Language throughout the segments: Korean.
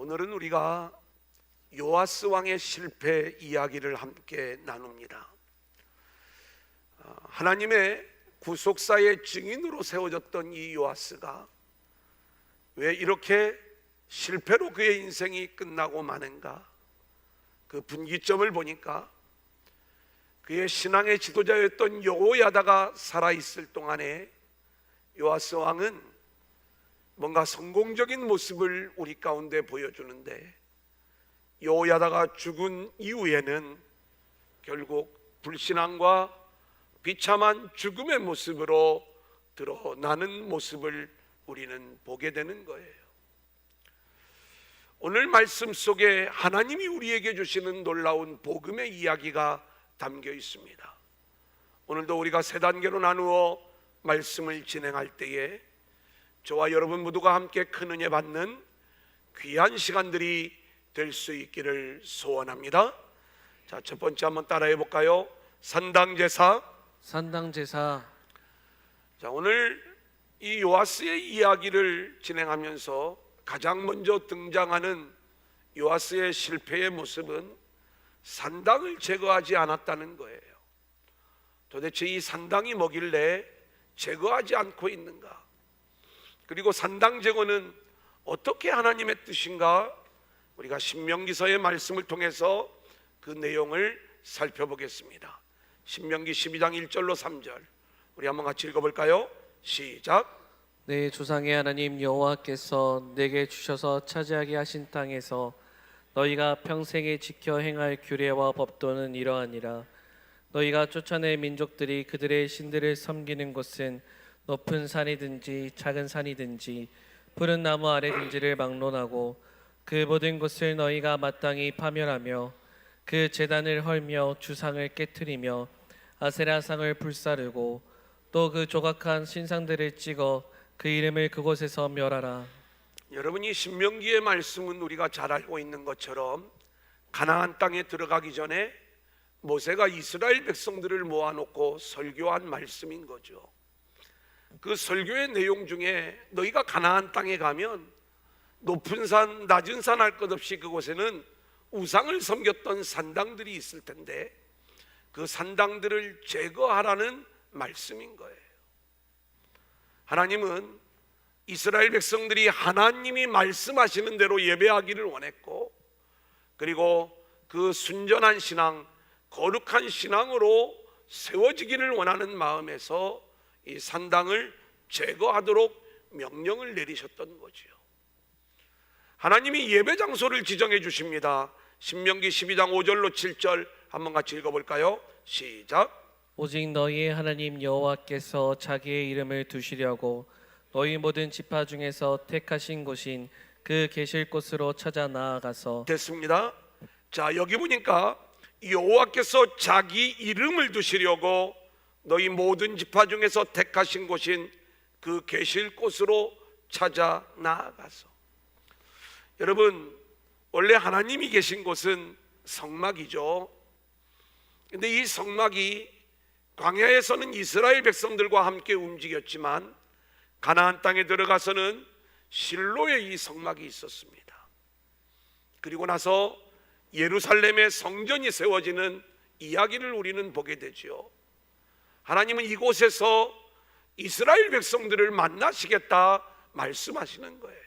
오늘은 우리가 요아스 왕의 실패 이야기를 함께 나눕니다. 하나님의 구속사의 증인으로 세워졌던 이 요아스가 왜 이렇게 실패로 그의 인생이 끝나고 마는가? 그 분기점을 보니까 그의 신앙의 지도자였던 여호야다가 살아있을 동안에 요아스 왕은 뭔가 성공적인 모습을 우리 가운데 보여주는데, 여호야다가 죽은 이후에는 결국 불신앙과 비참한 죽음의 모습으로 드러나는 모습을 우리는 보게 되는 거예요. 오늘 말씀 속에 하나님이 우리에게 주시는 놀라운 복음의 이야기가 담겨 있습니다. 오늘도 우리가 세 단계로 나누어 말씀을 진행할 때에 저와 여러분 모두가 함께 큰 은혜 받는 귀한 시간들이 될 수 있기를 소원합니다. 자, 첫 번째 한번 따라해 볼까요? 산당제사. 자, 오늘 이 요아스의 이야기를 진행하면서 가장 먼저 등장하는 요아스의 실패의 모습은 산당을 제거하지 않았다는 거예요. 도대체 이 산당이 뭐길래 제거하지 않고 있는가? 그리고 산당 제거는 어떻게 하나님의 뜻인가? 우리가 신명기서의 말씀을 통해서 그 내용을 살펴보겠습니다. 신명기 12장 1절로 3절 우리 한번 같이 읽어볼까요? 시작. 내 조상의 하나님 여호와께서 내게 주셔서 차지하게 하신 땅에서 너희가 평생에 지켜 행할 규례와 법도는 이러하니라. 너희가 쫓아낸 민족들이 그들의 신들을 섬기는 곳은 높은 산이든지 작은 산이든지 푸른 나무 아래든지를 막론하고 그 모든 곳을 너희가 마땅히 파멸하며 그 제단을 헐며 주상을 깨트리며 아세라상을 불사르고 또 그 조각한 신상들을 찍어 그 이름을 그곳에서 멸하라. 여러분이 신명기의 말씀은 우리가 잘 알고 있는 것처럼 가나안 땅에 들어가기 전에 모세가 이스라엘 백성들을 모아놓고 설교한 말씀인 거죠. 그 설교의 내용 중에 너희가 가나안 땅에 가면 높은 산 낮은 산 할 것 없이 그곳에는 우상을 섬겼던 산당들이 있을 텐데 그 산당들을 제거하라는 말씀인 거예요. 하나님은 이스라엘 백성들이 하나님이 말씀하시는 대로 예배하기를 원했고, 그리고 그 순전한 신앙, 거룩한 신앙으로 세워지기를 원하는 마음에서 이 산당을 제거하도록 명령을 내리셨던 거지요. 하나님이 예배 장소를 지정해 주십니다. 신명기 12장 5절로 7절 한번 같이 읽어볼까요? 시작. 오직 너희의 하나님 여호와께서 자기의 이름을 두시려고 너희 모든 지파 중에서 택하신 곳인 그 계실 곳으로 찾아 나아가서. 됐습니다. 자, 여기 보니까 여호와께서 자기 이름을 두시려고 너희 모든 지파 중에서 택하신 곳인 그 계실 곳으로 찾아 나아가서. 여러분, 원래 하나님이 계신 곳은 성막이죠. 근데 이 성막이 광야에서는 이스라엘 백성들과 함께 움직였지만 가나안 땅에 들어가서는 실로의 이 성막이 있었습니다. 그리고 나서 예루살렘의 성전이 세워지는 이야기를 우리는 보게 되죠. 하나님은 이곳에서 이스라엘 백성들을 만나시겠다 말씀하시는 거예요.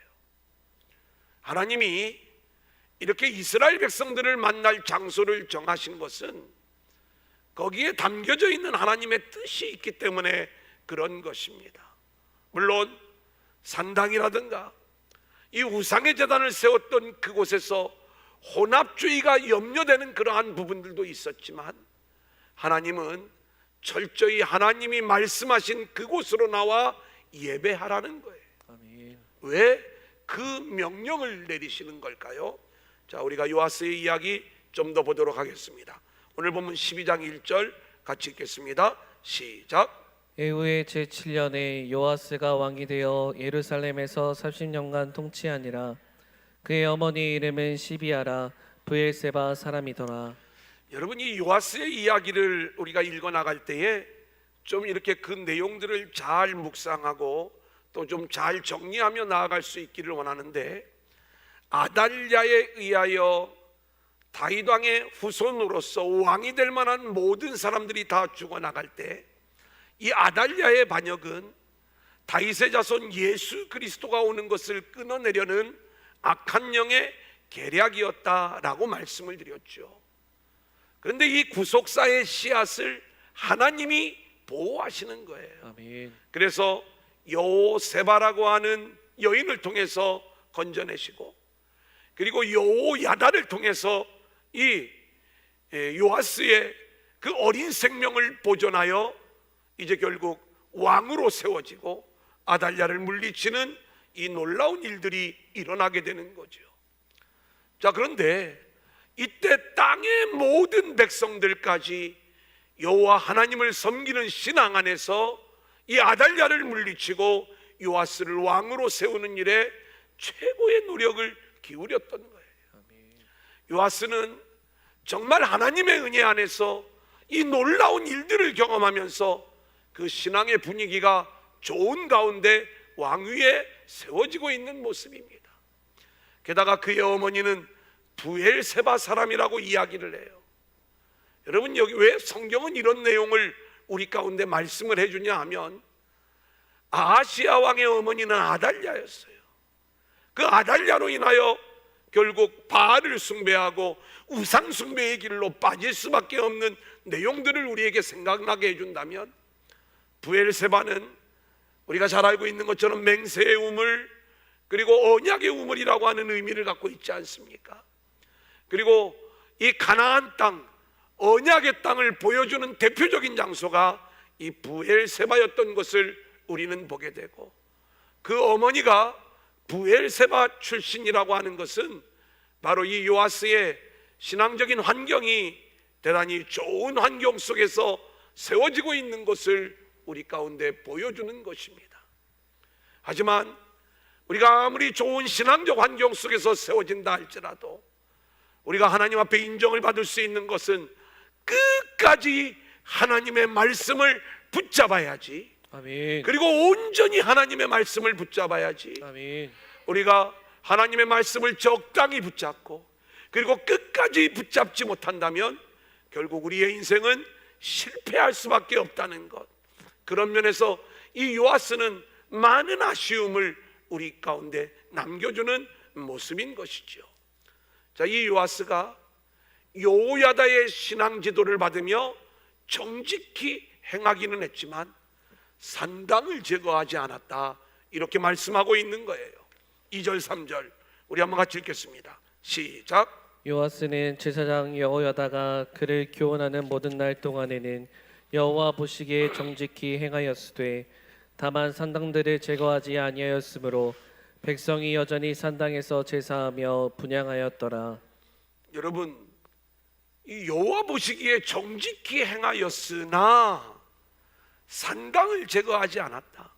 하나님이 이렇게 이스라엘 백성들을 만날 장소를 정하신 것은 거기에 담겨져 있는 하나님의 뜻이 있기 때문에 그런 것입니다. 물론 산당이라든가 이 우상의 제단을 세웠던 그곳에서 혼합주의가 염려되는 그러한 부분들도 있었지만 하나님은 철저히 하나님이 말씀하신 그곳으로 나와 예배하라는 거예요. 아멘. 왜 그 명령을 내리시는 걸까요? 자, 우리가 요아스의 이야기 좀 더 보도록 하겠습니다. 오늘 본문 12장 1절 같이 읽겠습니다. 시작. 에후의 제7년에 요아스가 왕이 되어 예루살렘에서 30년간 통치하니라. 그의 어머니의 이름은 시비아라 브엘세바 사람이더라. 여러분, 이 요아스의 이야기를 우리가 읽어 나갈 때에 좀 이렇게 그 내용들을 잘 묵상하고 또 좀 잘 정리하며 나아갈 수 있기를 원하는데, 아달랴에 의하여 다윗 왕의 후손으로서 왕이 될 만한 모든 사람들이 다 죽어나갈 때 이 아달랴의 반역은 다윗의 자손 예수 그리스도가 오는 것을 끊어내려는 악한 영의 계략이었다라고 말씀을 드렸죠. 그런데 이 구속사의 씨앗을 하나님이 보호하시는 거예요. 아멘. 그래서 여호세바라고 하는 여인을 통해서 건져내시고, 그리고 여호야다를 통해서 이 요아스의 그 어린 생명을 보존하여 이제 결국 왕으로 세워지고 아달랴를 물리치는 이 놀라운 일들이 일어나게 되는 거죠. 자, 그런데 이때 땅의 모든 백성들까지 여호와 하나님을 섬기는 신앙 안에서 이 아달랴를 물리치고 요아스를 왕으로 세우는 일에 최고의 노력을 기울였던 거예요. 요아스는 정말 하나님의 은혜 안에서 이 놀라운 일들을 경험하면서 그 신앙의 분위기가 좋은 가운데 왕위에 세워지고 있는 모습입니다. 게다가 그의 어머니는 부엘세바 사람이라고 이야기를 해요. 여러분, 여기 왜 성경은 이런 내용을 우리 가운데 말씀을 해주냐 하면, 아하시야 왕의 어머니는 아달랴였어요. 그 아달랴로 인하여 결국 바알을 숭배하고 우상 숭배의 길로 빠질 수밖에 없는 내용들을 우리에게 생각나게 해준다면, 부엘세바는 우리가 잘 알고 있는 것처럼 맹세의 우물, 그리고 언약의 우물이라고 하는 의미를 갖고 있지 않습니까? 그리고 이 가나안 땅, 언약의 땅을 보여주는 대표적인 장소가 이 부엘세바였던 것을 우리는 보게 되고, 그 어머니가 부엘세바 출신이라고 하는 것은 바로 이 요아스의 신앙적인 환경이 대단히 좋은 환경 속에서 세워지고 있는 것을 우리 가운데 보여주는 것입니다. 하지만 우리가 아무리 좋은 신앙적 환경 속에서 세워진다 할지라도 우리가 하나님 앞에 인정을 받을 수 있는 것은 끝까지 하나님의 말씀을 붙잡아야지. 아멘. 그리고 온전히 하나님의 말씀을 붙잡아야지. 아멘. 우리가 하나님의 말씀을 적당히 붙잡고 그리고 끝까지 붙잡지 못한다면 결국 우리의 인생은 실패할 수밖에 없다는 것. 그런 면에서 이 요아스는 많은 아쉬움을 우리 가운데 남겨주는 모습인 것이죠. 자, 이 요아스가 여호야다의 신앙 지도를 받으며 정직히 행하기는 했지만 산당을 제거하지 않았다, 이렇게 말씀하고 있는 거예요. 2절 3절 우리 한번 같이 읽겠습니다. 시작. 요아스는 제사장 여호야다가 그를 교훈하는 모든 날 동안에는 여호와 보시기에 정직히 행하였으되 다만 산당들을 제거하지 아니하였으므로 백성이 여전히 산당에서 제사하며 분향하였더라. 여러분, 이 여호와 보시기에 정직히 행하였으나 산당을 제거하지 않았다.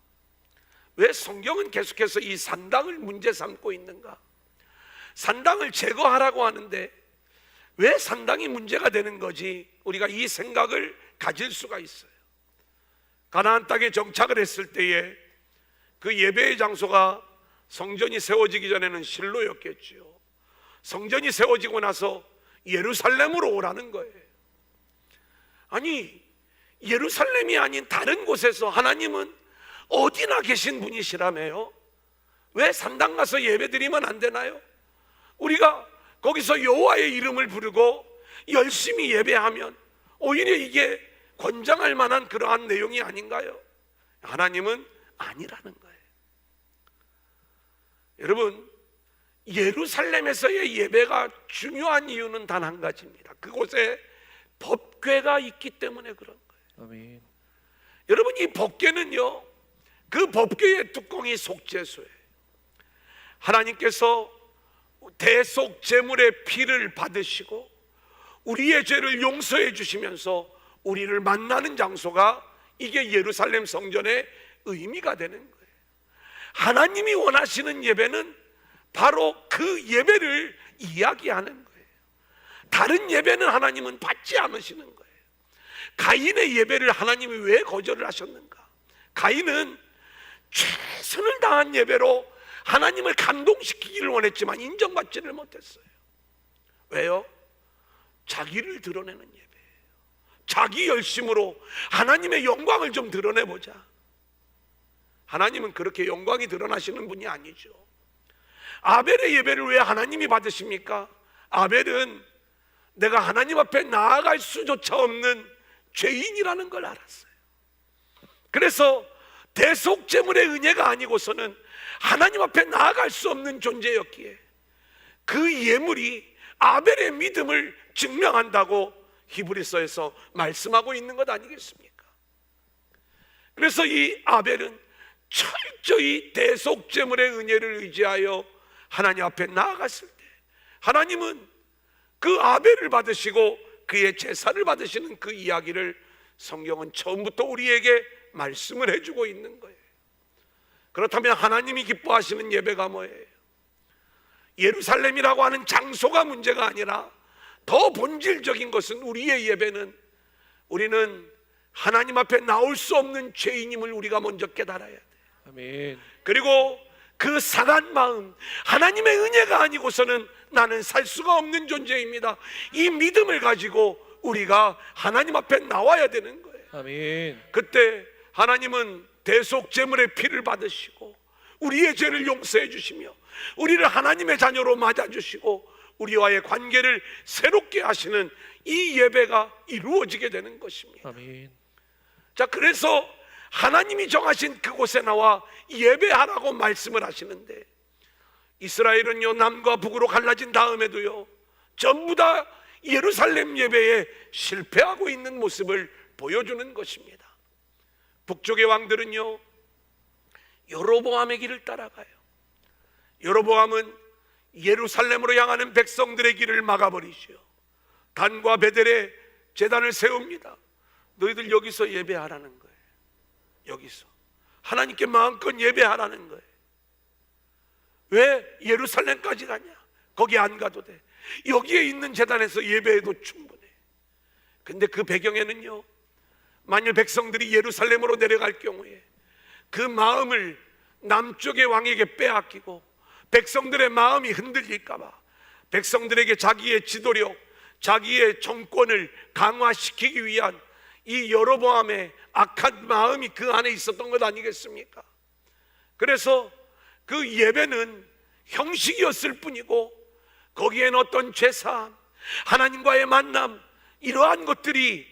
왜 성경은 계속해서 이 산당을 문제 삼고 있는가? 산당을 제거하라고 하는데 왜 산당이 문제가 되는 거지? 우리가 이 생각을 가질 수가 있어요. 가나안 땅에 정착을 했을 때에 그 예배의 장소가 성전이 세워지기 전에는 실로였겠지요. 성전이 세워지고 나서 예루살렘으로 오라는 거예요. 아니, 예루살렘이 아닌 다른 곳에서 하나님은 어디나 계신 분이시라며요? 왜 산당 가서 예배드리면 안 되나요? 우리가 거기서 여호와의 이름을 부르고 열심히 예배하면 오히려 이게 권장할 만한 그러한 내용이 아닌가요? 하나님은 아니라는 거예요. 여러분, 예루살렘에서의 예배가 중요한 이유는 단 한 가지입니다. 그곳에 법궤가 있기 때문에 그런 거예요. 아멘. 여러분, 이 법궤는요, 그 법궤의 뚜껑이 속죄소예요. 하나님께서 대속 제물의 피를 받으시고 우리의 죄를 용서해 주시면서 우리를 만나는 장소가 이게 예루살렘 성전의 의미가 되는 거예요. 하나님이 원하시는 예배는 바로 그 예배를 이야기하는 거예요. 다른 예배는 하나님은 받지 않으시는 거예요. 가인의 예배를 하나님이 왜 거절을 하셨는가? 가인은 최선을 다한 예배로 하나님을 감동시키기를 원했지만 인정받지를 못했어요. 왜요? 자기를 드러내는 예배예요. 자기 열심으로 하나님의 영광을 좀 드러내보자. 하나님은 그렇게 영광이 드러나시는 분이 아니죠. 아벨의 예배를 왜 하나님이 받으십니까? 아벨은 내가 하나님 앞에 나아갈 수조차 없는 죄인이라는 걸 알았어요. 그래서 대속제물의 은혜가 아니고서는 하나님 앞에 나아갈 수 없는 존재였기에 그 예물이 아벨의 믿음을 증명한다고 히브리서에서 말씀하고 있는 것 아니겠습니까? 그래서 이 아벨은 철저히 대속제물의 은혜를 의지하여 하나님 앞에 나아갔을 때 하나님은 그 아벨을 받으시고 그의 제사를 받으시는 그 이야기를 성경은 처음부터 우리에게 말씀을 해주고 있는 거예요. 그렇다면 하나님이 기뻐하시는 예배가 뭐예요? 예루살렘이라고 하는 장소가 문제가 아니라 더 본질적인 것은 우리의 예배는 우리는 하나님 앞에 나올 수 없는 죄인임을 우리가 먼저 깨달아야 돼요. 아멘. 그리고 그 상한 마음, 하나님의 은혜가 아니고서는 나는 살 수가 없는 존재입니다. 이 믿음을 가지고 우리가 하나님 앞에 나와야 되는 거예요. 아멘. 그때 하나님은 대속제물의 피를 받으시고 우리의 죄를 용서해 주시며 우리를 하나님의 자녀로 맞아주시고 우리와의 관계를 새롭게 하시는 이 예배가 이루어지게 되는 것입니다. 아멘. 자, 그래서 하나님이 정하신 그곳에 나와 예배하라고 말씀을 하시는데 이스라엘은요 남과 북으로 갈라진 다음에도요 전부 다 예루살렘 예배에 실패하고 있는 모습을 보여주는 것입니다. 북쪽의 왕들은요 여로보암의 길을 따라가요. 여로보암은 예루살렘으로 향하는 백성들의 길을 막아버리시오. 단과 베델에 제단을 세웁니다. 너희들 여기서 예배하라는 거예요. 여기서 하나님께 마음껏 예배하라는 거예요. 왜 예루살렘까지 가냐? 거기 안 가도 돼. 여기에 있는 제단에서 예배해도 충분해. 근데 그 배경에는요 만일 백성들이 예루살렘으로 내려갈 경우에 그 마음을 남쪽의 왕에게 빼앗기고 백성들의 마음이 흔들릴까 봐 백성들에게 자기의 지도력, 자기의 정권을 강화시키기 위한 이 여로보암의 악한 마음이 그 안에 있었던 것 아니겠습니까? 그래서 그 예배는 형식이었을 뿐이고 거기에는 어떤 제사함, 하나님과의 만남 이러한 것들이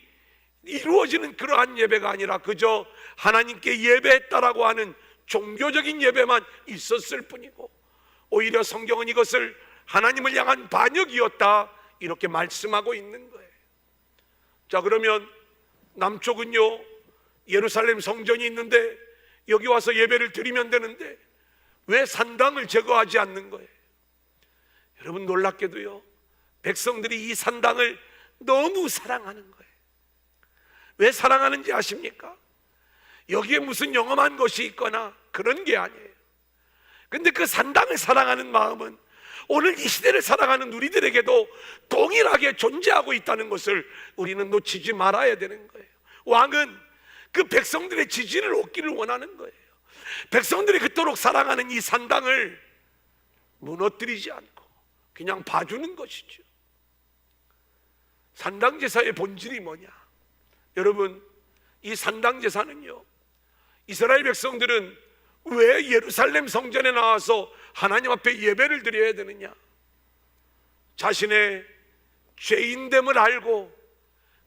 이루어지는 그러한 예배가 아니라 그저 하나님께 예배했다라고 하는 종교적인 예배만 있었을 뿐이고 오히려 성경은 이것을 하나님을 향한 반역이었다 이렇게 말씀하고 있는 거예요. 자, 그러면 남쪽은요 예루살렘 성전이 있는데 여기 와서 예배를 드리면 되는데 왜 산당을 제거하지 않는 거예요? 여러분 놀랍게도요 백성들이 이 산당을 너무 사랑하는 거예요. 왜 사랑하는지 아십니까? 여기에 무슨 영험한 것이 있거나 그런 게 아니에요. 근데 그 산당을 사랑하는 마음은 오늘 이 시대를 살아가는 우리들에게도 동일하게 존재하고 있다는 것을 우리는 놓치지 말아야 되는 거예요. 왕은 그 백성들의 지지를 얻기를 원하는 거예요. 백성들이 그토록 사랑하는 이 산당을 무너뜨리지 않고 그냥 봐주는 것이죠. 산당 제사의 본질이 뭐냐? 여러분, 이 산당 제사는요 이스라엘 백성들은 왜 예루살렘 성전에 나와서 하나님 앞에 예배를 드려야 되느냐? 자신의 죄인됨을 알고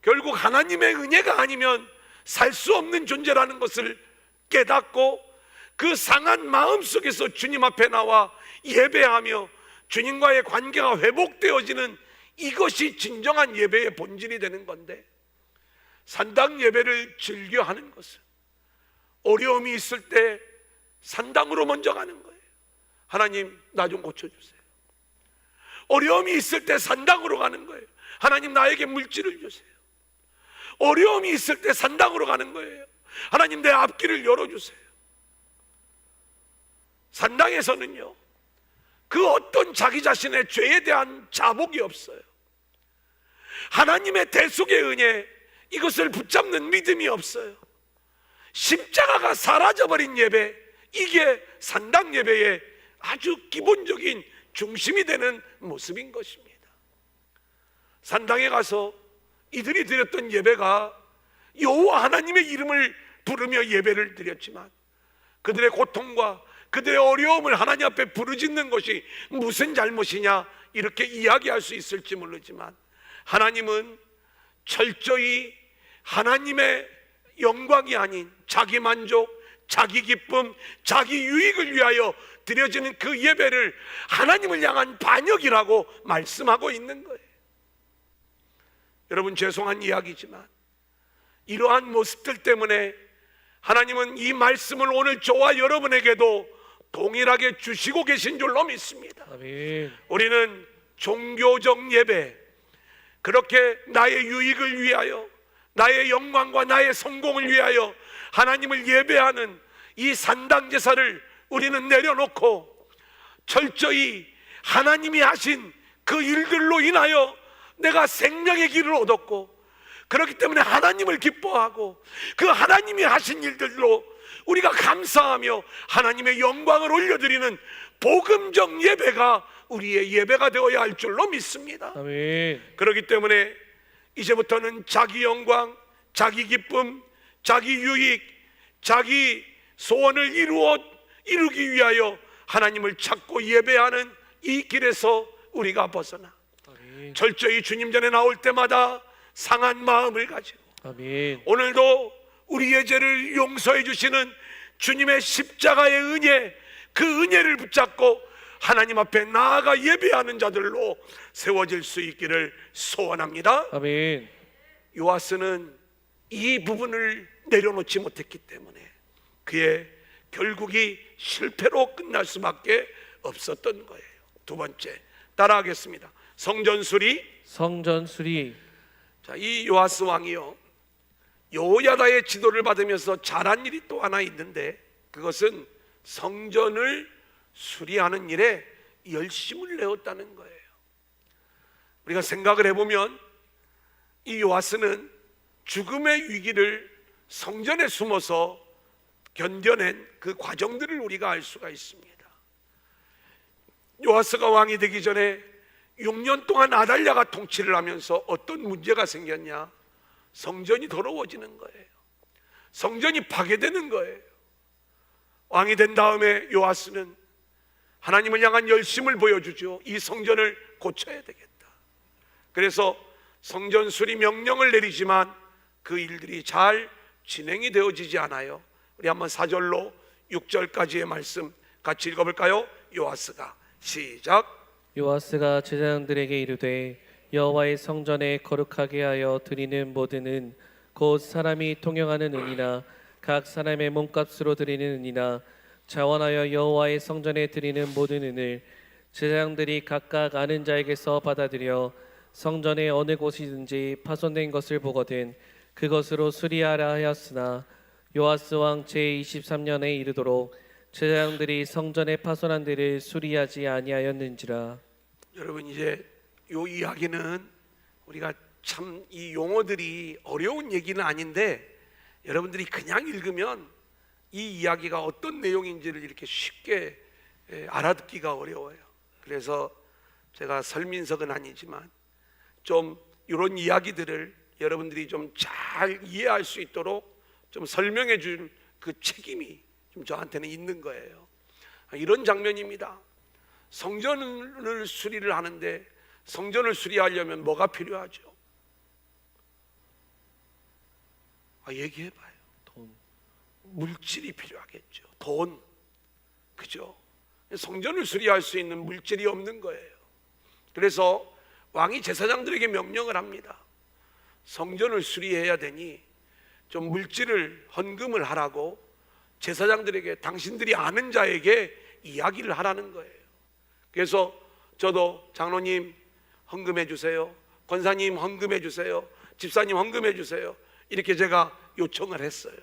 결국 하나님의 은혜가 아니면 살 수 없는 존재라는 것을 깨닫고 그 상한 마음 속에서 주님 앞에 나와 예배하며 주님과의 관계가 회복되어지는 이것이 진정한 예배의 본질이 되는 건데 산당 예배를 즐겨 하는 것은 어려움이 있을 때 산당으로 먼저 가는 거예요. 하나님 나 좀 고쳐주세요. 어려움이 있을 때 산당으로 가는 거예요. 하나님 나에게 물질을 주세요. 어려움이 있을 때 산당으로 가는 거예요. 하나님 내 앞길을 열어주세요. 산당에서는요 그 어떤 자기 자신의 죄에 대한 자복이 없어요. 하나님의 대속의 은혜 이것을 붙잡는 믿음이 없어요. 십자가가 사라져버린 예배, 이게 산당 예배의 아주 기본적인 중심이 되는 모습인 것입니다. 산당에 가서 이들이 드렸던 예배가 여호와 하나님의 이름을 부르며 예배를 드렸지만 그들의 고통과 그들의 어려움을 하나님 앞에 부르짖는 것이 무슨 잘못이냐 이렇게 이야기할 수 있을지 모르지만 하나님은 철저히 하나님의 영광이 아닌 자기 만족, 자기 기쁨, 자기 유익을 위하여 드려지는 그 예배를 하나님을 향한 반역이라고 말씀하고 있는 거예요. 여러분, 죄송한 이야기지만 이러한 모습들 때문에 하나님은 이 말씀을 오늘 저와 여러분에게도 동일하게 주시고 계신 줄로 믿습니다. 아멘. 우리는 종교적 예배, 그렇게 나의 유익을 위하여, 나의 영광과 나의 성공을 위하여 하나님을 예배하는 이 산당 제사를 우리는 내려놓고 철저히 하나님이 하신 그 일들로 인하여 내가 생명의 길을 얻었고, 그렇기 때문에 하나님을 기뻐하고 그 하나님이 하신 일들로 우리가 감사하며 하나님의 영광을 올려드리는 복음적 예배가 우리의 예배가 되어야 할 줄로 믿습니다. 아멘. 그렇기 때문에 이제부터는 자기 영광, 자기 기쁨, 자기 유익, 자기 소원을 이루기 위하여 하나님을 찾고 예배하는 이 길에서 우리가 벗어나 아멘. 철저히 주님 전에 나올 때마다 상한 마음을 가지고 아멘. 오늘도 우리의 죄를 용서해 주시는 주님의 십자가의 은혜, 그 은혜를 붙잡고 하나님 앞에 나아가 예배하는 자들로 세워질 수 있기를 소원합니다. 아멘. 요아스는 이 부분을 내려놓지 못했기 때문에 그의 결국이 실패로 끝날 수밖에 없었던 거예요. 두 번째, 따라하겠습니다. 성전 수리. 성전 수리. 자, 이 요아스 왕이요, 여호야다의 지도를 받으면서 잘한 일이 또 하나 있는데 그것은 성전을 수리하는 일에 열심을 내었다는 거예요. 우리가 생각을 해보면 이 요아스는 죽음의 위기를 성전에 숨어서 견뎌낸 그 과정들을 우리가 알 수가 있습니다. 요아스가 왕이 되기 전에 6년 동안 아달랴가 통치를 하면서 어떤 문제가 생겼냐? 성전이 더러워지는 거예요. 성전이 파괴되는 거예요. 왕이 된 다음에 요아스는 하나님을 향한 열심을 보여주죠. 이 성전을 고쳐야 되겠다. 그래서 성전 수리 명령을 내리지만 그 일들이 잘 진행이 되어지지 않아요. 우리 한번 4절로 6절까지의 말씀 같이 읽어볼까요? 요아스가 시작. 요아스가 제사장들에게 이르되 여호와의 성전에 거룩하게 하여 드리는 모든 은 곧 사람이 통용하는 은이나 각 사람의 몸값으로 드리는 은이나 자원하여 여호와의 성전에 드리는 모든 은을 제사장들이 각각 아는 자에게서 받아들여 성전의 어느 곳이든지 파손된 것을 보거든 그것으로 수리하라 하였으나 요아스 왕 제23년에 이르도록 제사장들이 성전의 파손한 데를 수리하지 아니하였는지라. 여러분, 이제 이 이야기는 우리가 참 이 용어들이 어려운 얘기는 아닌데 여러분들이 그냥 읽으면 이 이야기가 어떤 내용인지를 이렇게 쉽게 알아듣기가 어려워요. 그래서 제가 설민석은 아니지만 좀 이런 이야기들을 여러분들이 좀 잘 이해할 수 있도록 좀 설명해 줄 그 책임이 좀 저한테는 있는 거예요. 이런 장면입니다. 성전을 수리를 하는데 성전을 수리하려면 뭐가 필요하죠? 얘기해봐요. 돈. 물질이 필요하겠죠. 돈, 그죠? 성전을 수리할 수 있는 물질이 없는 거예요. 그래서 왕이 제사장들에게 명령을 합니다. 성전을 수리해야 되니 좀 물질을 헌금을 하라고 제사장들에게, 당신들이 아는 자에게 이야기를 하라는 거예요. 그래서 저도 장로님 헌금해 주세요, 권사님 헌금해 주세요, 집사님 헌금해 주세요, 이렇게 제가 요청을 했어요.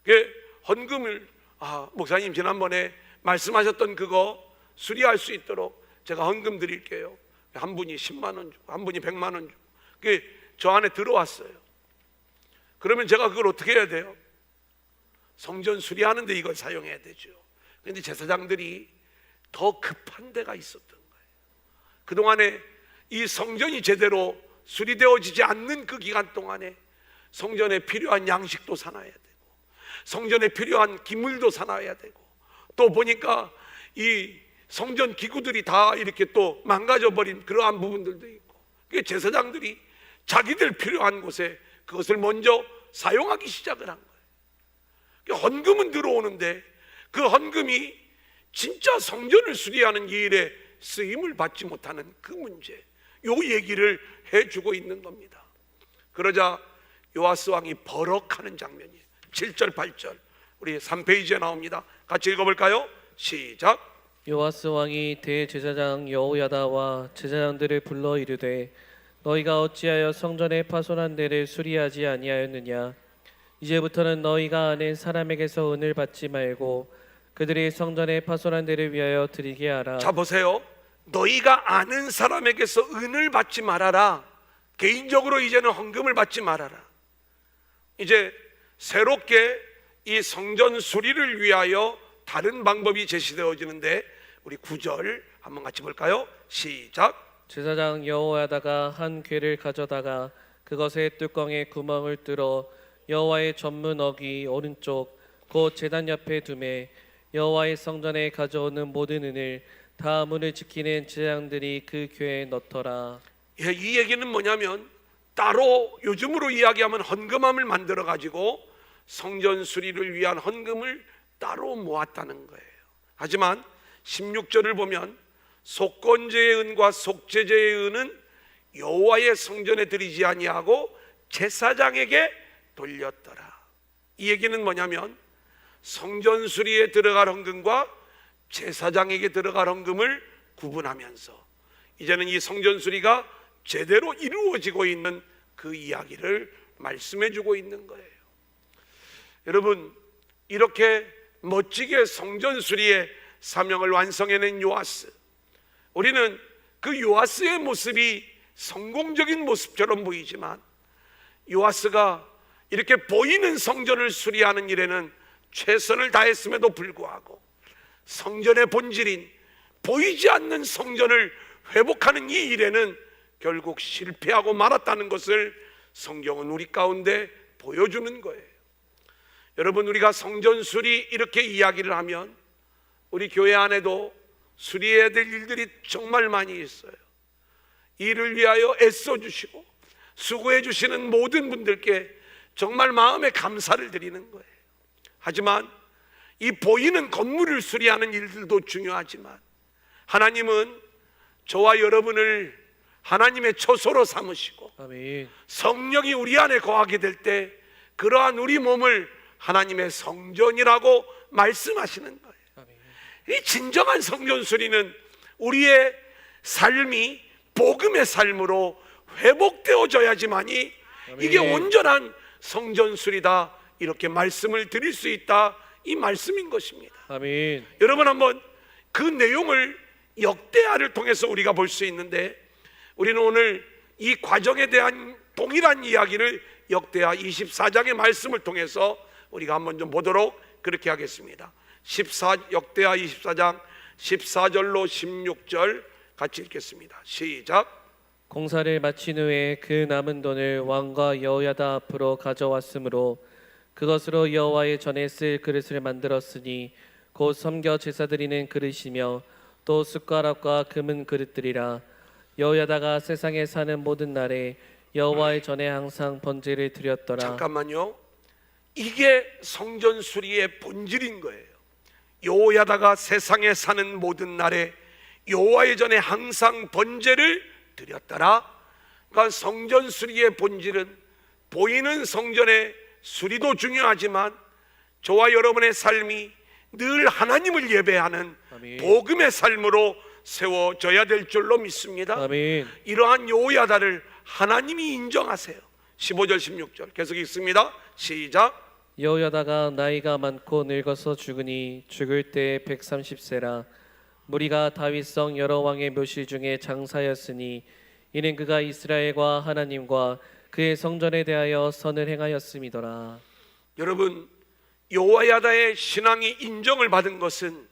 그 헌금을 목사님 지난번에 말씀하셨던 그거 수리할 수 있도록 제가 헌금 드릴게요. 한 분이 10만 원 주고 한 분이 100만 원 주고 그게 저 안에 들어왔어요. 그러면 제가 그걸 어떻게 해야 돼요? 성전 수리하는데 이걸 사용해야 되죠. 그런데 제사장들이 더 급한 데가 있었던 거예요. 그동안에 이 성전이 제대로 수리되어지지 않는 그 기간 동안에 성전에 필요한 양식도 사놔야 되고 성전에 필요한 기물도 사놔야 되고 또 보니까 이 성전 기구들이 다 이렇게 또 망가져 버린 그러한 부분들도 있고 제사장들이 자기들 필요한 곳에 그것을 먼저 사용하기 시작을 한 거예요. 헌금은 들어오는데 그 헌금이 진짜 성전을 수리하는 이 일에 쓰임을 받지 못하는 그 문제, 요 얘기를 해주고 있는 겁니다. 그러자 요아스 왕이 버럭하는 장면이에요. 7절 8절 우리 3페이지에 나옵니다. 같이 읽어볼까요? 시작. 요아스 왕이 대제사장 여호야다와 제사장들을 불러 이르되 너희가 어찌하여 성전에 파손한 데를 수리하지 아니하였느냐? 이제부터는 너희가 아는 사람에게서 은을 받지 말고 그들이 성전에 파손한 데를 위하여 드리게 하라. 자 보세요. 너희가 아는 사람에게서 은을 받지 말아라. 개인적으로 이제는 헌금을 받지 말아라. 이제 새롭게 이 성전 수리를 위하여 다른 방법이 제시되어지는데 우리 9절 한번 같이 볼까요? 시작. 제사장 여호야다가 한 궤를 가져다가 그것의 뚜껑에 구멍을 뚫어 여호와의 전문 어귀 오른쪽 곧 제단 옆에 두매 여호와의 성전에 가져오는 모든 은을 다 문을 지키는 제사장들이 그 궤에 넣더라. 예, 이 얘기는 뭐냐면 따로 요즘으로 이야기하면 헌금함을 만들어 가지고 성전 수리를 위한 헌금을 따로 모았다는 거예요. 하지만 16절을 보면 속건제의 은과 속죄제의 은은 여호와의 성전에 드리지 아니하고 제사장에게 돌렸더라. 이 얘기는 뭐냐면 성전 수리에 들어갈 헌금과 제사장에게 들어갈 헌금을 구분하면서 이제는 이 성전 수리가 제대로 이루어지고 있는 그 이야기를 말씀해 주고 있는 거예요. 여러분, 이렇게 멋지게 성전 수리의 사명을 완성해낸 요아스, 우리는 그 요아스의 모습이 성공적인 모습처럼 보이지만 요아스가 이렇게 보이는 성전을 수리하는 일에는 최선을 다했음에도 불구하고 성전의 본질인 보이지 않는 성전을 회복하는 이 일에는 결국 실패하고 말았다는 것을 성경은 우리 가운데 보여주는 거예요. 여러분, 우리가 성전 수리 이렇게 이야기를 하면 우리 교회 안에도 수리해야 될 일들이 정말 많이 있어요. 이를 위하여 애써주시고 수고해 주시는 모든 분들께 정말 마음에 감사를 드리는 거예요. 하지만 이 보이는 건물을 수리하는 일들도 중요하지만 하나님은 저와 여러분을 하나님의 처소로 삼으시고 아멘. 성령이 우리 안에 거하게 될 때 그러한 우리 몸을 하나님의 성전이라고 말씀하시는 거예요. 아멘. 이 진정한 성전 수리는 우리의 삶이 복음의 삶으로 회복되어져야지만이 이게 온전한 성전 수리다, 이렇게 말씀을 드릴 수 있다, 이 말씀인 것입니다. 아멘. 여러분, 한번 그 내용을 역대하를 통해서 우리가 볼 수 있는데 우리는 오늘 이 과정에 대한 동일한 이야기를 역대하 24장의 말씀을 통해서 우리가 한번 좀 보도록 그렇게 하겠습니다. 역대하 24장 14절로 16절 같이 읽겠습니다. 시작. 공사를 마친 후에 그 남은 돈을 왕과 여호야다 앞으로 가져왔으므로 그것으로 여호와의 전에 쓸 그릇을 만들었으니 곧 섬겨 제사 드리는 그릇이며 또 숟가락과 금은 그릇들이라. 여호야다가 세상에 사는 모든 날에 여호와의 전에 항상 번제를 드렸더라. 잠깐만요. 이게 성전 수리의 본질인 거예요. 여호야다가 세상에 사는 모든 날에 여호와의 전에 항상 번제를 드렸더라. 그러니까 성전 수리의 본질은 보이는 성전의 수리도 중요하지만 저와 여러분의 삶이 늘 하나님을 예배하는 아멘. 복음의 삶으로 세워져야 될 줄로 믿습니다. 아멘. 이러한 여호야다를 하나님이 인정하세요. 15절 16절 계속 읽습니다. 시작. 여호야다가 나이가 많고 늙어서 죽으니 죽을 때 130세라. 무리가 다윗성 여러 왕의 묘실 중에 장사였으니 이는 그가 이스라엘과 하나님과 그의 성전에 대하여 선을 행하였음이더라. 여러분, 여호야다의 신앙이 인정을 받은 것은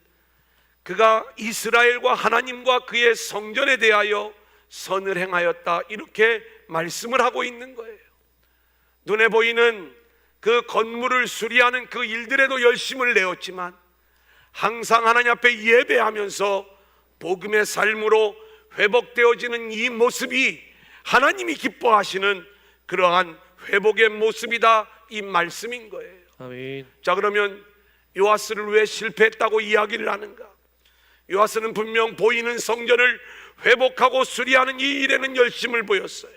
그가 이스라엘과 하나님과 그의 성전에 대하여 선을 행하였다, 이렇게 말씀을 하고 있는 거예요. 눈에 보이는 그 건물을 수리하는 그 일들에도 열심을 내었지만 항상 하나님 앞에 예배하면서 복음의 삶으로 회복되어지는 이 모습이 하나님이 기뻐하시는 그러한 회복의 모습이다, 이 말씀인 거예요. 아멘. 자, 그러면 요아스를 왜 실패했다고 이야기를 하는가? 요아스는 분명 보이는 성전을 회복하고 수리하는 이 일에는 열심을 보였어요.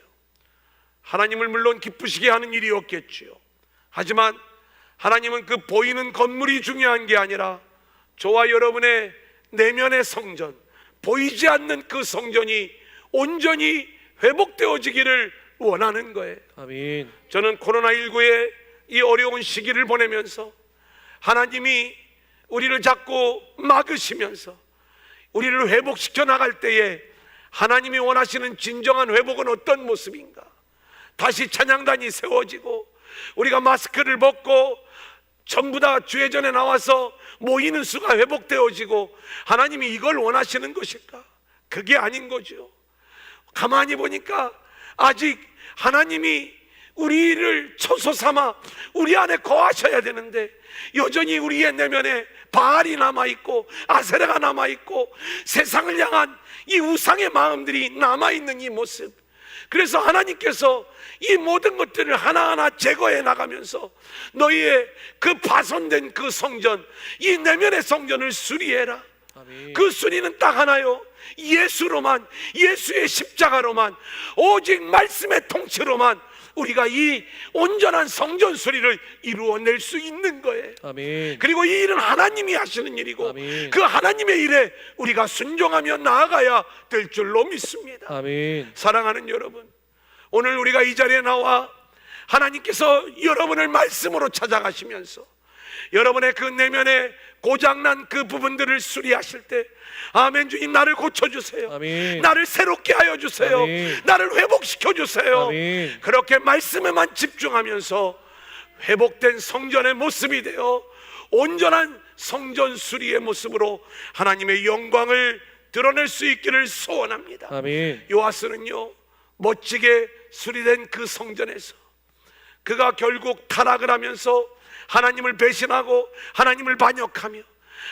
하나님을 물론 기쁘시게 하는 일이었겠지요. 하지만 하나님은 그 보이는 건물이 중요한 게 아니라 저와 여러분의 내면의 성전, 보이지 않는 그 성전이 온전히 회복되어지기를 원하는 거예요. 아멘. 저는 코로나19의 이 어려운 시기를 보내면서 하나님이 우리를 자꾸 막으시면서 우리를 회복시켜 나갈 때에 하나님이 원하시는 진정한 회복은 어떤 모습인가? 다시 찬양단이 세워지고 우리가 마스크를 벗고 전부 다 주회전에 나와서 모이는 수가 회복되어지고 하나님이 이걸 원하시는 것일까? 그게 아닌 거죠. 가만히 보니까 아직 하나님이 우리를 처소 삼아 우리 안에 거하셔야 되는데 여전히 우리의 내면에 바알이 남아있고 아세라가 남아있고 세상을 향한 이 우상의 마음들이 남아있는 이 모습, 그래서 하나님께서 이 모든 것들을 하나하나 제거해 나가면서 너희의 그 파손된 그 성전, 이 내면의 성전을 수리해라. 아멘. 그 수리는 딱 하나요, 예수로만, 예수의 십자가로만, 오직 말씀의 통치로만 우리가 이 온전한 성전 수리를 이루어낼 수 있는 거예요. 아멘. 그리고 이 일은 하나님이 하시는 일이고 아멘. 그 하나님의 일에 우리가 순종하며 나아가야 될 줄로 믿습니다. 아멘. 사랑하는 여러분, 오늘 우리가 이 자리에 나와 하나님께서 여러분을 말씀으로 찾아가시면서 여러분의 그 내면에 고장난 그 부분들을 수리하실 때, 아멘, 주님 나를 고쳐주세요. 아멘. 나를 새롭게 하여 주세요. 아멘. 나를 회복시켜 주세요. 아멘. 그렇게 말씀에만 집중하면서 회복된 성전의 모습이 되어 온전한 성전 수리의 모습으로 하나님의 영광을 드러낼 수 있기를 소원합니다. 아멘. 요아스는요, 멋지게 수리된 그 성전에서 그가 결국 타락을 하면서 하나님을 배신하고 하나님을 반역하며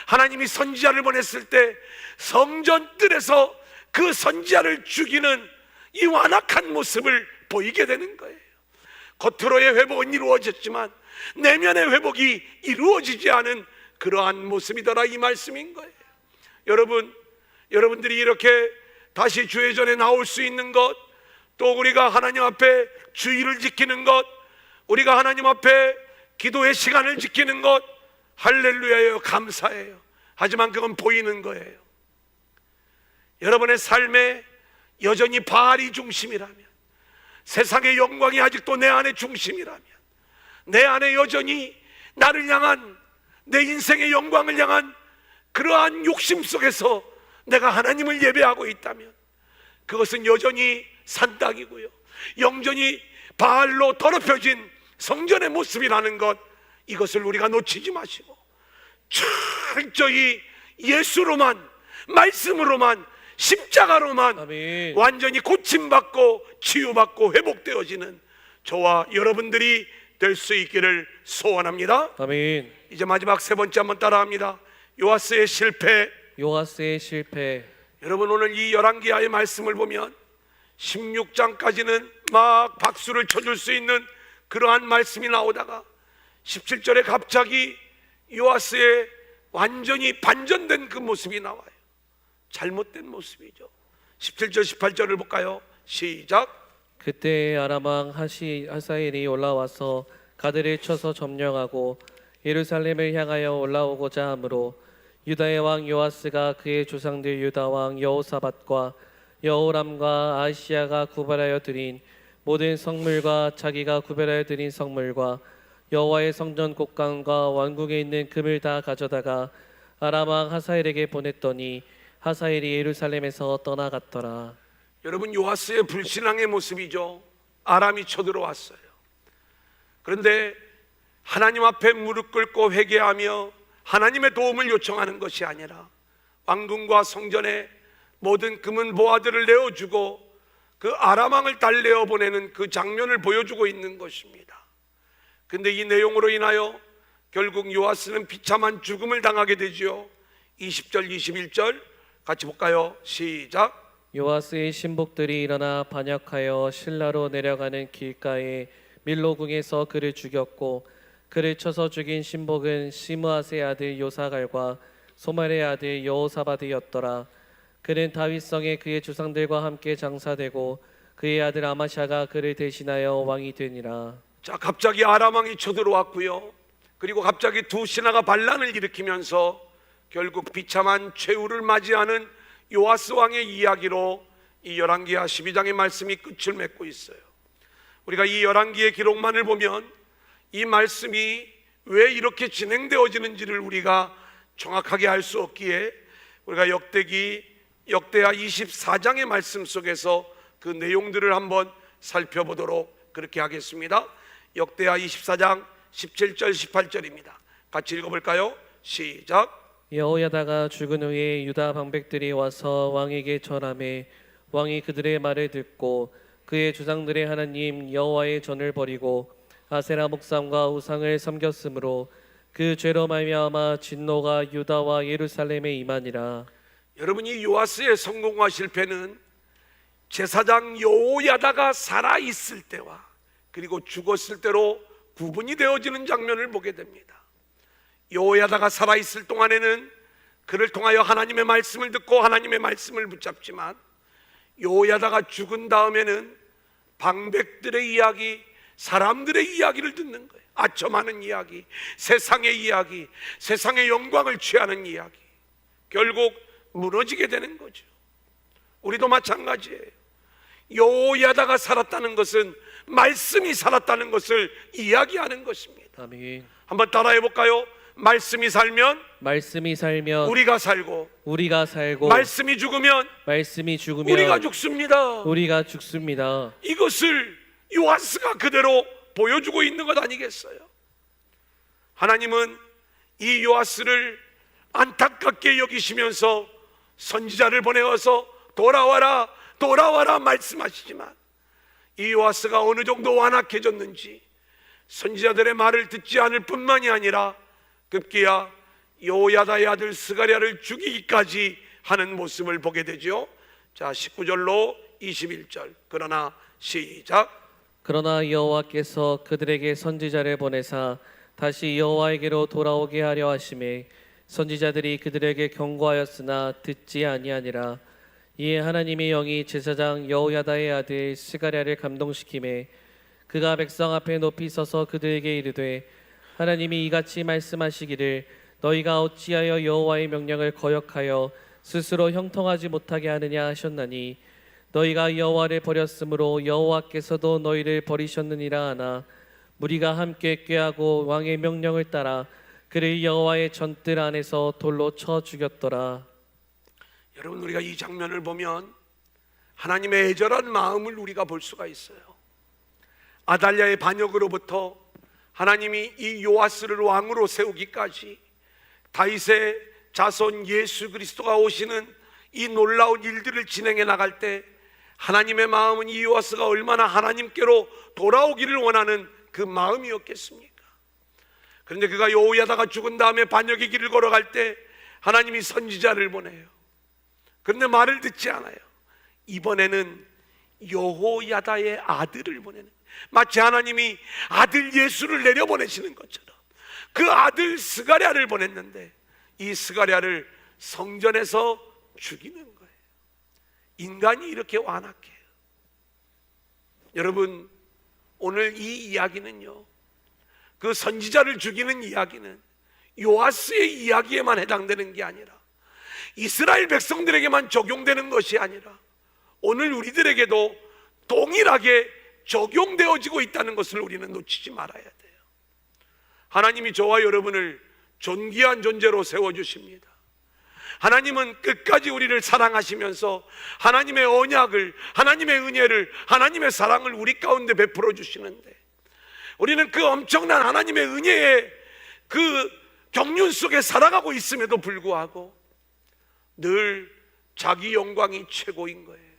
하나님이 선지자를 보냈을 때 성전 뜰에서 그 선지자를 죽이는 이 완악한 모습을 보이게 되는 거예요. 겉으로의 회복은 이루어졌지만 내면의 회복이 이루어지지 않은 그러한 모습이더라, 이 말씀인 거예요. 여러분들이 이렇게 다시 주회전에 나올 수 있는 것, 또 우리가 하나님 앞에 주의를 지키는 것, 우리가 하나님 앞에 기도의 시간을 지키는 것, 할렐루야예요, 감사해요. 하지만 그건 보이는 거예요. 여러분의 삶에 여전히 바알이 중심이라면, 세상의 영광이 아직도 내 안의 중심이라면, 내 안에 여전히 나를 향한, 내 인생의 영광을 향한 그러한 욕심 속에서 내가 하나님을 예배하고 있다면 그것은 여전히 산닥이고요, 영전히 바알로 더럽혀진 성전의 모습이라는 것, 이것을 우리가 놓치지 마시고 철저히 예수로만, 말씀으로만, 십자가로만 아멘. 완전히 고침받고 치유받고 회복되어지는 저와 여러분들이 될 수 있기를 소원합니다. 아멘. 이제 마지막 세 번째 한번 따라합니다. 요아스의 실패. 요아스의 실패. 여러분, 오늘 이 열왕기하의 말씀을 보면 16장까지는 막 박수를 쳐줄 수 있는 그러한 말씀이 나오다가 17절에 갑자기 요아스의 완전히 반전된 그 모습이 나와요. 잘못된 모습이죠. 17절 18절을 볼까요? 시작. 그때 아람 왕 하사엘이 올라와서 가드를 쳐서 점령하고 예루살렘을 향하여 올라오고자 하므로 유다의 왕 요아스가 그의 조상들 유다 왕 여호사밧과 여호람과 아시야가 구별하여 드린 모든 성물과 자기가 구별하여 드린 성물과 여호와의 성전 곳간과 왕궁에 있는 금을 다 가져다가 아람 왕 하사엘에게 보냈더니 하사엘이 예루살렘에서 떠나갔더라. 여러분, 요아스의 불신앙의 모습이죠. 아람이 쳐들어왔어요. 그런데 하나님 앞에 무릎 꿇고 회개하며 하나님의 도움을 요청하는 것이 아니라 왕궁과 성전에 모든 금은 보화들을 내어주고 그 아람왕을 달래어 보내는 그 장면을 보여주고 있는 것입니다. 근데 이 내용으로 인하여 결국 요아스는 비참한 죽음을 당하게 되지요. 20절 21절 같이 볼까요? 시작. 요아스의 신복들이 일어나 반역하여 실라로 내려가는 길가에 밀로궁에서 그를 죽였고 그를 쳐서 죽인 신복은 시므아스의 아들 요사갈과 소말의 아들 여호사밧이었더라. 그는 다윗성에 그의 주상들과 함께 장사되고 그의 아들 아마샤가 그를 대신하여 왕이 되니라. 자, 갑자기 아람왕이 쳐들어왔고요. 그리고 갑자기 두 신하가 반란을 일으키면서 결국 비참한 최후를 맞이하는 요아스 왕의 이야기로 이 열왕기하 12장의 말씀이 끝을 맺고 있어요. 우리가 이 열왕기의 기록만을 보면 이 말씀이 왜 이렇게 진행되어지는지를 우리가 정확하게 알 수 없기에 우리가 역대하 24장의 말씀 속에서 그 내용들을 한번 살펴보도록 그렇게 하겠습니다. 역대하 24장 17절 18절입니다. 같이 읽어볼까요? 시작. 여호야다가 죽은 후에 유다 방백들이 와서 왕에게 절하매 왕이 그들의 말을 듣고 그의 주상들의 하나님 여호와의 전을 버리고 아세라 목상과 우상을 섬겼으므로 그 죄로 말미암아 진노가 유다와 예루살렘에 임하니라. 여러분, 이 요아스의 성공과 실패는 제사장 여호야다가 살아 있을 때와 그리고 죽었을 때로 구분이 되어지는 장면을 보게 됩니다. 여호야다가 살아 있을 동안에는 그를 통하여 하나님의 말씀을 듣고 하나님의 말씀을 붙잡지만 여호야다가 죽은 다음에는 방백들의 이야기, 사람들의 이야기를 듣는 거예요. 아첨하는 이야기, 세상의 이야기, 세상의 영광을 취하는 이야기. 결국 무너지게 되는 거죠. 우리도 마찬가지예요. 여호야다가 살았다는 것은 말씀이 살았다는 것을 이야기하는 것입니다. 아멘. 한번 따라해 볼까요? 말씀이 살면 우리가 살고 말씀이 죽으면 우리가 죽습니다. 이것을 요아스가 그대로 보여주고 있는 것 아니겠어요? 하나님은 이 요아스를 안타깝게 여기시면서 선지자를 보내어서 돌아와라 말씀하시지만 이 요아스가 어느 정도 완악해졌는지 선지자들의 말을 듣지 않을 뿐만이 아니라 급기야 여호야다의 아들 스가랴를 죽이기까지 하는 모습을 보게 되죠. 자, 19절로 21절. 그러나 시작. 그러나 여호와께서 그들에게 선지자를 보내사 다시 여호와에게로 돌아오게 하려 하심에 선지자들이 그들에게 경고하였으나 듣지 아니하니라. 이에 하나님의 영이 제사장 여호야다의 아들 스가랴를 감동시키매 그가 백성 앞에 높이 서서 그들에게 이르되 하나님이 이같이 말씀하시기를 너희가 어찌하여 여호와의 명령을 거역하여 스스로 형통하지 못하게 하느냐 하셨나니 너희가 여호와를 버렸으므로 여호와께서도 너희를 버리셨느니라 하나 무리가 함께 꾀하고 왕의 명령을 따라 그를 여호와의 전뜰 안에서 돌로 쳐 죽였더라. 여러분, 우리가 이 장면을 보면 하나님의 애절한 마음을 우리가 볼 수가 있어요. 아달랴의 반역으로부터 하나님이 이 요아스를 왕으로 세우기까지 다윗의 자손 예수 그리스도가 오시는 이 놀라운 일들을 진행해 나갈 때 하나님의 마음은 이 요아스가 얼마나 하나님께로 돌아오기를 원하는 그 마음이었겠습니까? 그런데 그가 여호야다가 죽은 다음에 반역의 길을 걸어갈 때 하나님이 선지자를 보내요. 그런데 말을 듣지 않아요. 이번에는 여호야다의 아들을 보내는, 마치 하나님이 아들 예수를 내려보내시는 것처럼 그 아들 스가랴를 보냈는데 이 스가랴를 성전에서 죽이는 거예요. 인간이 이렇게 완악해요. 여러분, 오늘 이 이야기는요, 그 선지자를 죽이는 이야기는 요아스의 이야기에만 해당되는 게 아니라 이스라엘 백성들에게만 적용되는 것이 아니라 오늘 우리들에게도 동일하게 적용되어지고 있다는 것을 우리는 놓치지 말아야 돼요. 하나님이 저와 여러분을 존귀한 존재로 세워주십니다. 하나님은 끝까지 우리를 사랑하시면서 하나님의 언약을, 하나님의 은혜를, 하나님의 사랑을 우리 가운데 베풀어 주시는데 우리는 그 엄청난 하나님의 은혜의 그 경륜 속에 살아가고 있음에도 불구하고 늘 자기 영광이 최고인 거예요.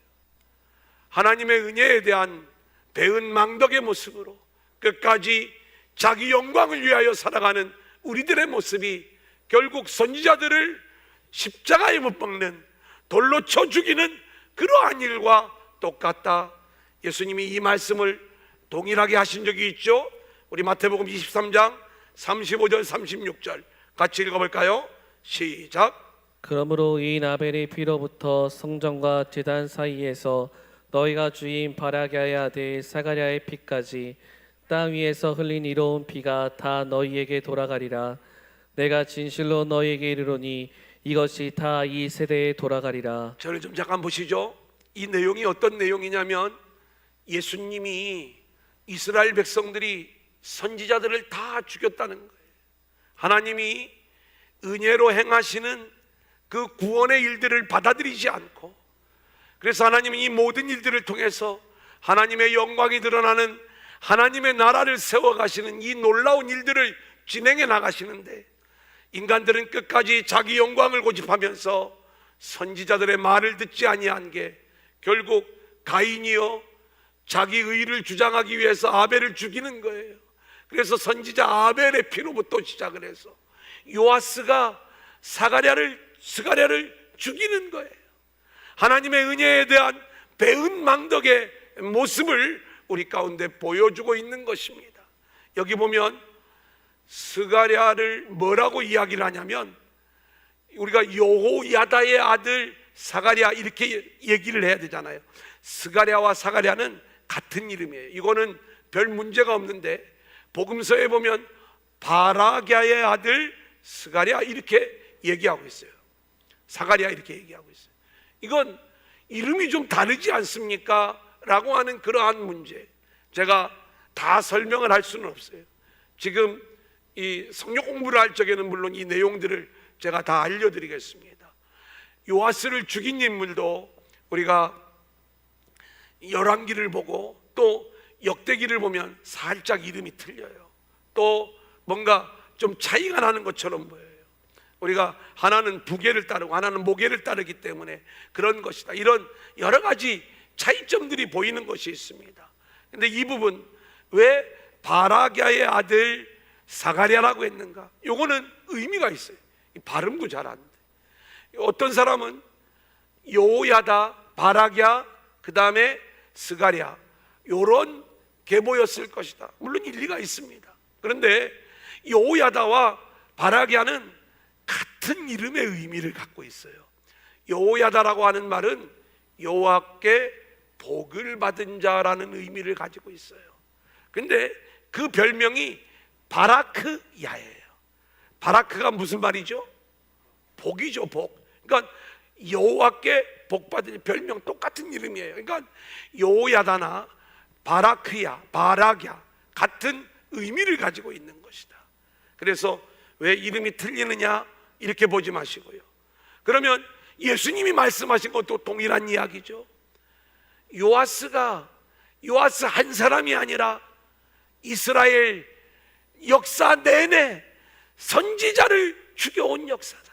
하나님의 은혜에 대한 배은망덕의 모습으로 끝까지 자기 영광을 위하여 살아가는 우리들의 모습이 결국 선지자들을 십자가에 못 박는, 돌로 쳐 죽이는 그러한 일과 똑같다. 예수님이 이 말씀을 동일하게 하신 적이 있죠. 우리 마태복음 23장 35절 36절 같이 읽어볼까요? 시작. 그러므로 이 아벨의 피로부터 성전과 제단 사이에서 너희가 주인 바라기아의 아들 사가랴의 피까지 땅 위에서 흘린 이로운 피가 다 너희에게 돌아가리라. 내가 진실로 너희에게 이르노니 이것이 다 이 세대에 돌아가리라. 저를 좀 잠깐 보시죠. 이 내용이 어떤 내용이냐면 예수님이 이스라엘 백성들이 선지자들을 다 죽였다는 거예요. 하나님이 은혜로 행하시는 그 구원의 일들을 받아들이지 않고, 그래서 하나님은 이 모든 일들을 통해서 하나님의 영광이 드러나는 하나님의 나라를 세워가시는 이 놀라운 일들을 진행해 나가시는데, 인간들은 끝까지 자기 영광을 고집하면서 선지자들의 말을 듣지 아니한 게 결국 가인이요 자기 의를 주장하기 위해서 아벨을 죽이는 거예요. 그래서 선지자 아벨의 피로부터 시작을 해서 요아스가 스가랴를 죽이는 거예요. 하나님의 은혜에 대한 배은망덕의 모습을 우리 가운데 보여주고 있는 것입니다. 여기 보면 스가랴를 뭐라고 이야기를 하냐면, 우리가 여호야다의 아들 사가랴 이렇게 얘기를 해야 되잖아요. 스가랴와 사가랴는 같은 이름이에요. 이거는 별 문제가 없는데, 복음서에 보면 바라기아의 아들 스가랴 이렇게 얘기하고 있어요. 사가랴 이렇게 얘기하고 있어요. 이건 이름이 좀 다르지 않습니까? 라고 하는 그러한 문제, 제가 다 설명을 할 수는 없어요. 지금 이 성경 공부를 할 적에는 물론 이 내용들을 제가 다 알려드리겠습니다. 요아스를 죽인 인물도 우리가 열왕기를 보고 또 역대기를 보면 살짝 이름이 틀려요. 또 뭔가 좀 차이가 나는 것처럼 보여요. 우리가 하나는 부계를 따르고 하나는 모계를 따르기 때문에 그런 것이다, 이런 여러 가지 차이점들이 보이는 것이 있습니다. 근데 이 부분, 왜 바라기아의 아들 사가랴라고 했는가? 요거는 의미가 있어요. 발음도 잘 안 돼. 어떤 사람은 여호야다, 바라기아, 그 다음에 스가랴, 요런 계보였을 것이다. 물론 일리가 있습니다. 그런데 여호야다와 바라기아는 같은 이름의 의미를 갖고 있어요. 여호야다라고 하는 말은 여호와께 복을 받은 자라는 의미를 가지고 있어요. 근데 그 별명이 바라크야예요. 바라크가 무슨 말이죠? 복이죠, 복. 그러니까 여호와께 복 받은 별명 똑같은 이름이에요. 그러니까 여호야다나 바라크야, 바라기야 같은 의미를 가지고 있는 것이다. 그래서 왜 이름이 틀리느냐 이렇게 보지 마시고요. 그러면 예수님이 말씀하신 것도 동일한 이야기죠. 요아스 한 사람이 아니라 이스라엘 역사 내내 선지자를 죽여온 역사다.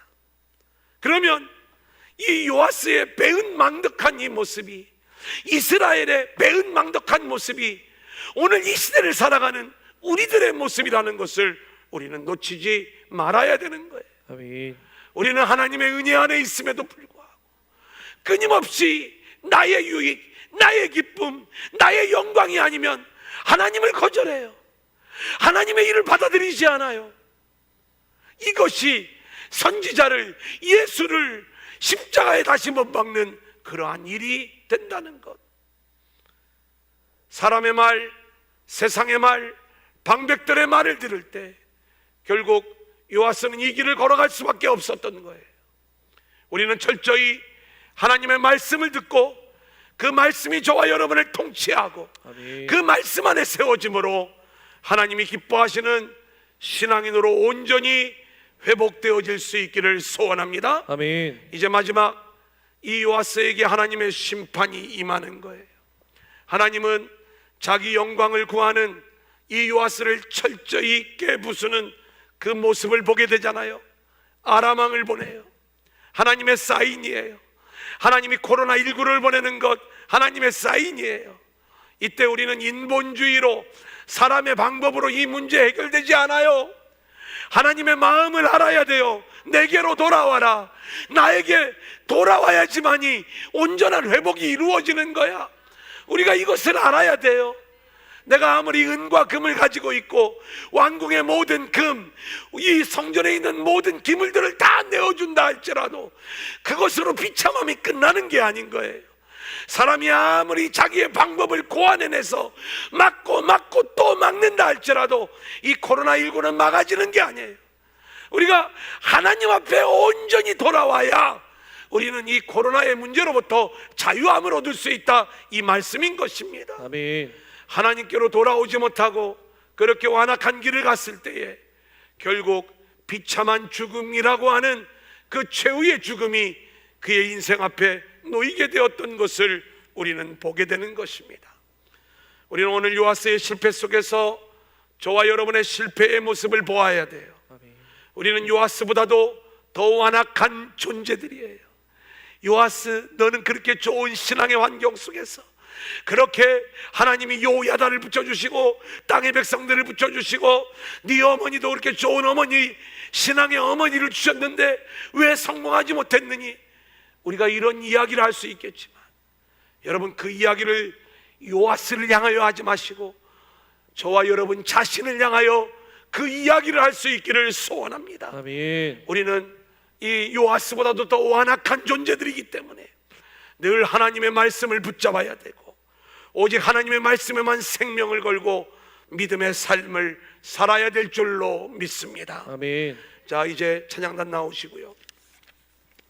그러면 이 요아스의 배은망덕한 이 모습이, 이스라엘의 배은망덕한 모습이 오늘 이 시대를 살아가는 우리들의 모습이라는 것을 우리는 놓치지 말아야 되는 거예요. 아멘. 우리는 하나님의 은혜 안에 있음에도 불구하고 끊임없이 나의 유익, 나의 기쁨, 나의 영광이 아니면 하나님을 거절해요. 하나님의 일을 받아들이지 않아요. 이것이 선지자를, 예수를 십자가에 다시 못 박는 그러한 일이 된다는 것. 사람의 말, 세상의 말, 방백들의 말을 들을 때 결국 요아스는 이 길을 걸어갈 수밖에 없었던 거예요. 우리는 철저히 하나님의 말씀을 듣고 그 말씀이 저와 여러분을 통치하고 아멘. 그 말씀 안에 세워짐으로 하나님이 기뻐하시는 신앙인으로 온전히 회복되어질 수 있기를 소원합니다. 아멘. 이제 마지막, 이 요아스에게 하나님의 심판이 임하는 거예요. 하나님은 자기 영광을 구하는 이 요아스를 철저히 깨부수는 그 모습을 보게 되잖아요. 아람 왕을 보내요. 하나님의 사인이에요. 하나님이 코로나19를 보내는 것 하나님의 사인이에요. 이때 우리는 인본주의로 사람의 방법으로 이 문제 해결되지 않아요. 하나님의 마음을 알아야 돼요. 내게로 돌아와라. 나에게 돌아와야지만이 온전한 회복이 이루어지는 거야. 우리가 이것을 알아야 돼요. 내가 아무리 은과 금을 가지고 있고 왕궁의 모든 금, 이 성전에 있는 모든 기물들을 다 내어준다 할지라도 그것으로 비참함이 끝나는 게 아닌 거예요. 사람이 아무리 자기의 방법을 고안해내서 막고 또 막는다 할지라도 이 코로나19는 막아지는 게 아니에요. 우리가 하나님 앞에 온전히 돌아와야 우리는 이 코로나의 문제로부터 자유함을 얻을 수 있다, 이 말씀인 것입니다. 아멘. 하나님께로 돌아오지 못하고 그렇게 완악한 길을 갔을 때에 결국 비참한 죽음이라고 하는 그 최후의 죽음이 그의 인생 앞에 놓이게 되었던 것을 우리는 보게 되는 것입니다. 우리는 오늘 요아스의 실패 속에서 저와 여러분의 실패의 모습을 보아야 돼요. 우리는 요아스보다도 더 완악한 존재들이에요. 요아스, 너는 그렇게 좋은 신앙의 환경 속에서 그렇게 하나님이 요야다를 붙여주시고 땅의 백성들을 붙여주시고 네 어머니도 그렇게 좋은 어머니, 신앙의 어머니를 주셨는데 왜 성공하지 못했느니? 우리가 이런 이야기를 할 수 있겠지만 여러분, 그 이야기를 요아스를 향하여 하지 마시고 저와 여러분 자신을 향하여 그 이야기를 할 수 있기를 소원합니다. 아멘. 우리는 이 요아스보다도 더 완악한 존재들이기 때문에 늘 하나님의 말씀을 붙잡아야 되고 오직 하나님의 말씀에만 생명을 걸고 믿음의 삶을 살아야 될 줄로 믿습니다. 아멘. 자, 이제 찬양단 나오시고요.